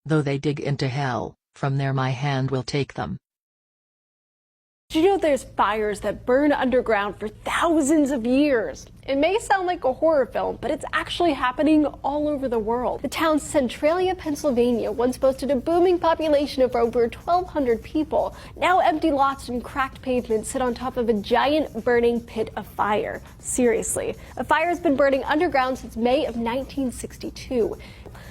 Though they dig into hell, from there my hand will take them. Did you know there's fires that burn underground for thousands of years? It may sound like a horror film, but it's actually happening all over the world. The town Centralia, Pennsylvania once boasted a booming population of over 1,200 people. Now empty lots and cracked pavements sit on top of a giant burning pit of fire. Seriously, a fire has been burning underground since May of 1962.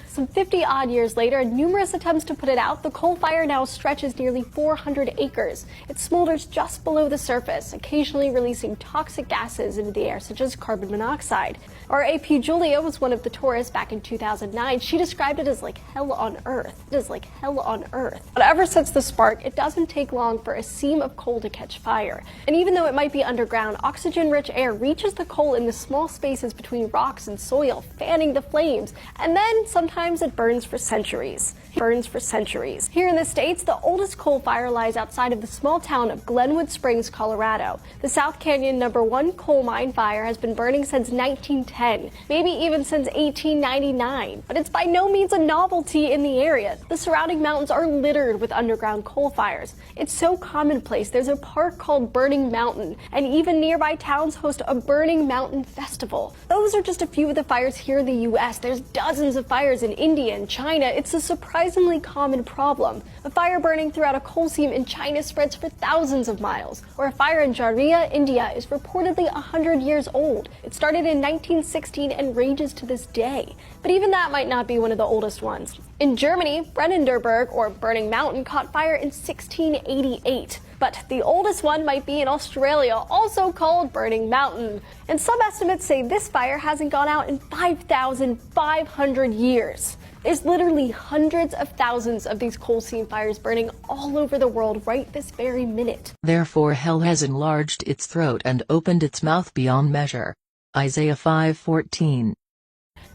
Some 50-odd years later, and numerous attempts to put it out, the coal fire now stretches nearly 400 acres. It smolders just below the surface, occasionally releasing toxic gases into the air, such as carbon monoxide. Our AP Julia was one of the tourists back in 2009. She described it as like hell on earth. It is like hell on earth. But ever since the spark, it doesn't take long for a seam of coal to catch fire. And even though it might be underground, oxygen-rich air reaches the coal in the small spaces between rocks and soil, fanning the flames. And then sometimes it burns for centuries. Here in the States, the oldest coal fire lies outside of the small town of Glenwood Springs, Colorado. The South Canyon #1 coal mine fire has been burning since 1910, maybe even since 1899. But it's by no means a novelty in the area. The surrounding mountains are littered with underground coal fires. It's so commonplace. There's a park called Burning Mountain, and even nearby towns host a Burning Mountain Festival. Those are just a few of the fires here in the U.S. There's dozens of fires in India and China. It's a surprisingly common problem. A fire burning throughout a coal seam in China spreads for thousands of miles, or a fire in Jharia, India is reportedly 100 years old. It started in 1916 and rages to this day. But even that might not be one of the oldest ones. In Germany, Brennenderberg, or Burning Mountain, caught fire in 1688. But the oldest one might be in Australia, also called Burning Mountain. And some estimates say this fire hasn't gone out in 5,500 years. There's literally hundreds of thousands of these coal seam fires burning all over the world right this very minute. Therefore hell has enlarged its throat and opened its mouth beyond measure. Isaiah 5:14.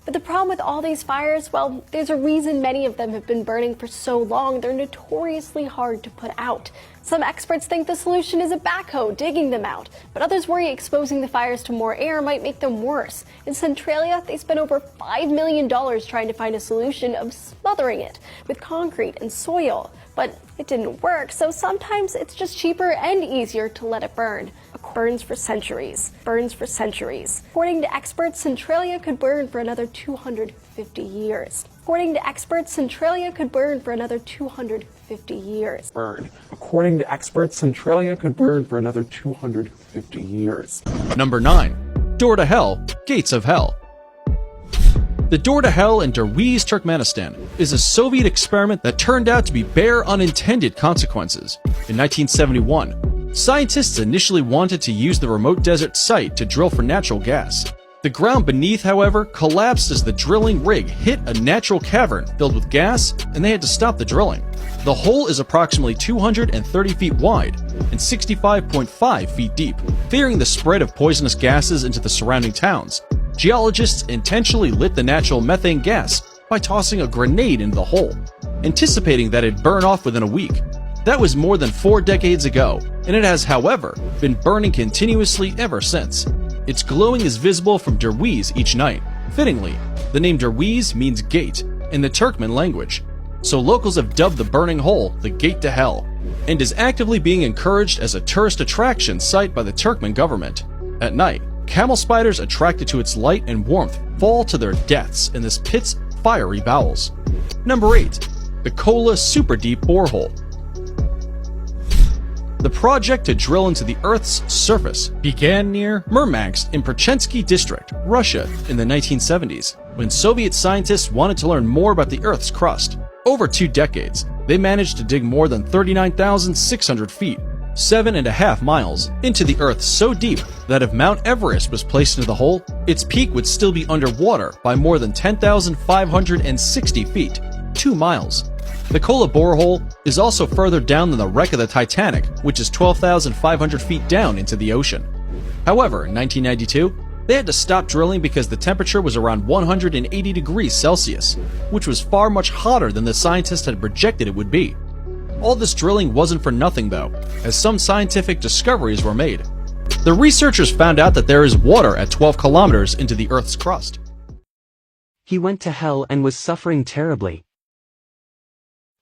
But the problem with all these fires, well, there's a reason many of them have been burning for so long. They're notoriously hard to put out. Some experts think the solution is a backhoe digging them out, but others worry exposing the fires to more air might make them worse. In Centralia, they spent over $5 million trying to find a solution of smothering it with concrete and soil. But it didn't work, so sometimes it's just cheaper and easier to let it burn. Burns for centuries. According to experts, Centralia could burn for another 250 years. According to experts, Centralia could burn for another 250 years. Number 9. Door to Hell, Gates of Hell. The Door to Hell in Derwiz, Turkmenistan is a Soviet experiment that turned out to be bare unintended consequences. In 1971, scientists initially wanted to use the remote desert site to drill for natural gas. The ground beneath, however, collapsed as the drilling rig hit a natural cavern filled with gas, and they had to stop the drilling. The hole is approximately 230 feet wide and 65.5 feet deep. Fearing the spread of poisonous gases into the surrounding towns, geologists intentionally lit the natural methane gas by tossing a grenade into the hole, anticipating that it'd burn off within a week. That was more than 4 decades ago, and it has, however, been burning continuously ever since. Its glowing is visible from Derwiz each night. Fittingly, the name Derwiz means gate in the Turkmen language, so locals have dubbed the burning hole the Gate to Hell, and is actively being encouraged as a tourist attraction site by the Turkmen government. At night, camel spiders attracted to its light and warmth fall to their deaths in this pit's fiery bowels. Number 8. The Kola Super Deep Borehole. The project to drill into the Earth's surface began near Murmansk in Perchensky District, Russia, in the 1970s, when Soviet scientists wanted to learn more about the Earth's crust. Over 2 decades, they managed to dig more than 39,600 feet, 7.5 miles, into the Earth so deep that if Mount Everest was placed into the hole, its peak would still be underwater by more than 10,560 feet, 2 miles. The Kola borehole is also further down than the wreck of the Titanic, which is 12,500 feet down into the ocean. However, in 1992, they had to stop drilling because the temperature was around 180 degrees Celsius, which was far much hotter than the scientists had projected it would be. All this drilling wasn't for nothing though, as some scientific discoveries were made. The researchers found out that there is water at 12 kilometers into the Earth's crust. He went to hell and was suffering terribly.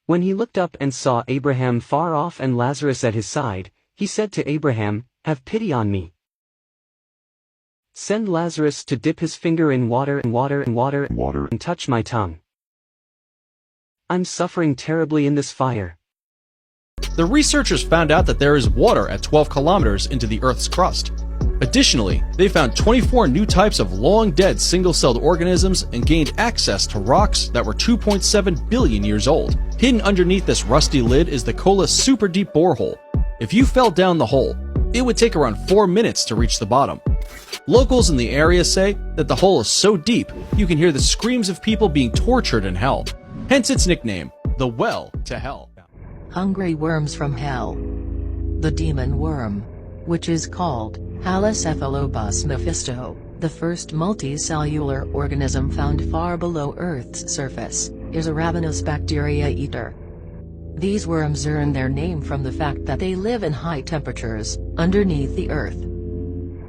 When he looked up and saw Abraham far off and Lazarus at his side, he said to Abraham, "Have pity on me. Send Lazarus to dip his finger in water and touch my tongue. I'm suffering terribly in this fire." The researchers found out that there is water at 12 kilometers into the Earth's crust. Additionally, they found 24 new types of long-dead single-celled organisms and gained access to rocks that were 2.7 billion years old. Hidden underneath this rusty lid is the Kola Super Deep Borehole. If you fell down the hole, it would take around 4 minutes to reach the bottom. Locals in the area say that the hole is so deep, you can hear the screams of people being tortured in hell. Hence its nickname, the Well to Hell. Hungry worms from hell. The demon worm, which is called Halocephalobus mephisto, the first multicellular organism found far below Earth's surface, is a ravenous bacteria eater. These worms earn their name from the fact that they live in high temperatures, underneath the Earth.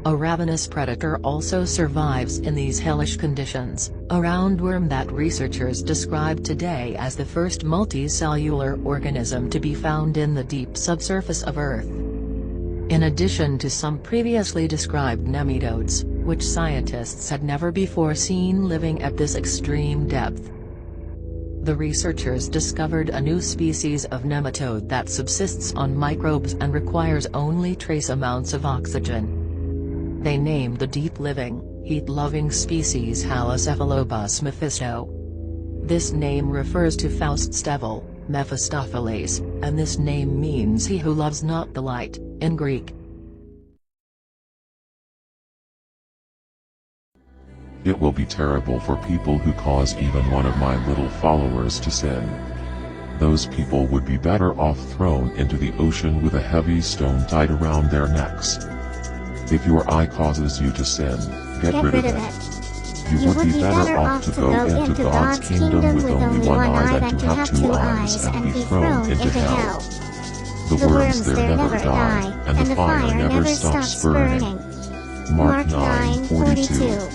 A ravenous predator also survives in these hellish conditions, a roundworm that researchers describe today as the first multicellular organism to be found in the deep subsurface of Earth. In addition to some previously described nematodes, which scientists had never before seen living at this extreme depth. The researchers discovered a new species of nematode that subsists on microbes and requires only trace amounts of oxygen. They named the deep-living, heat-loving species Halocephalobus mephisto. This name refers to Faust's devil, Mephistopheles, and this name means he who loves not the light, in Greek. It will be terrible for people who cause even one of my little followers to sin. Those people would be better off thrown into the ocean with a heavy stone tied around their necks. If your eye causes you to sin, get rid of it. You would be better off to go into God's kingdom with only one eye than to have two eyes and be thrown into hell. The worms there never die, and the fire never stops burning. Mark 9:42.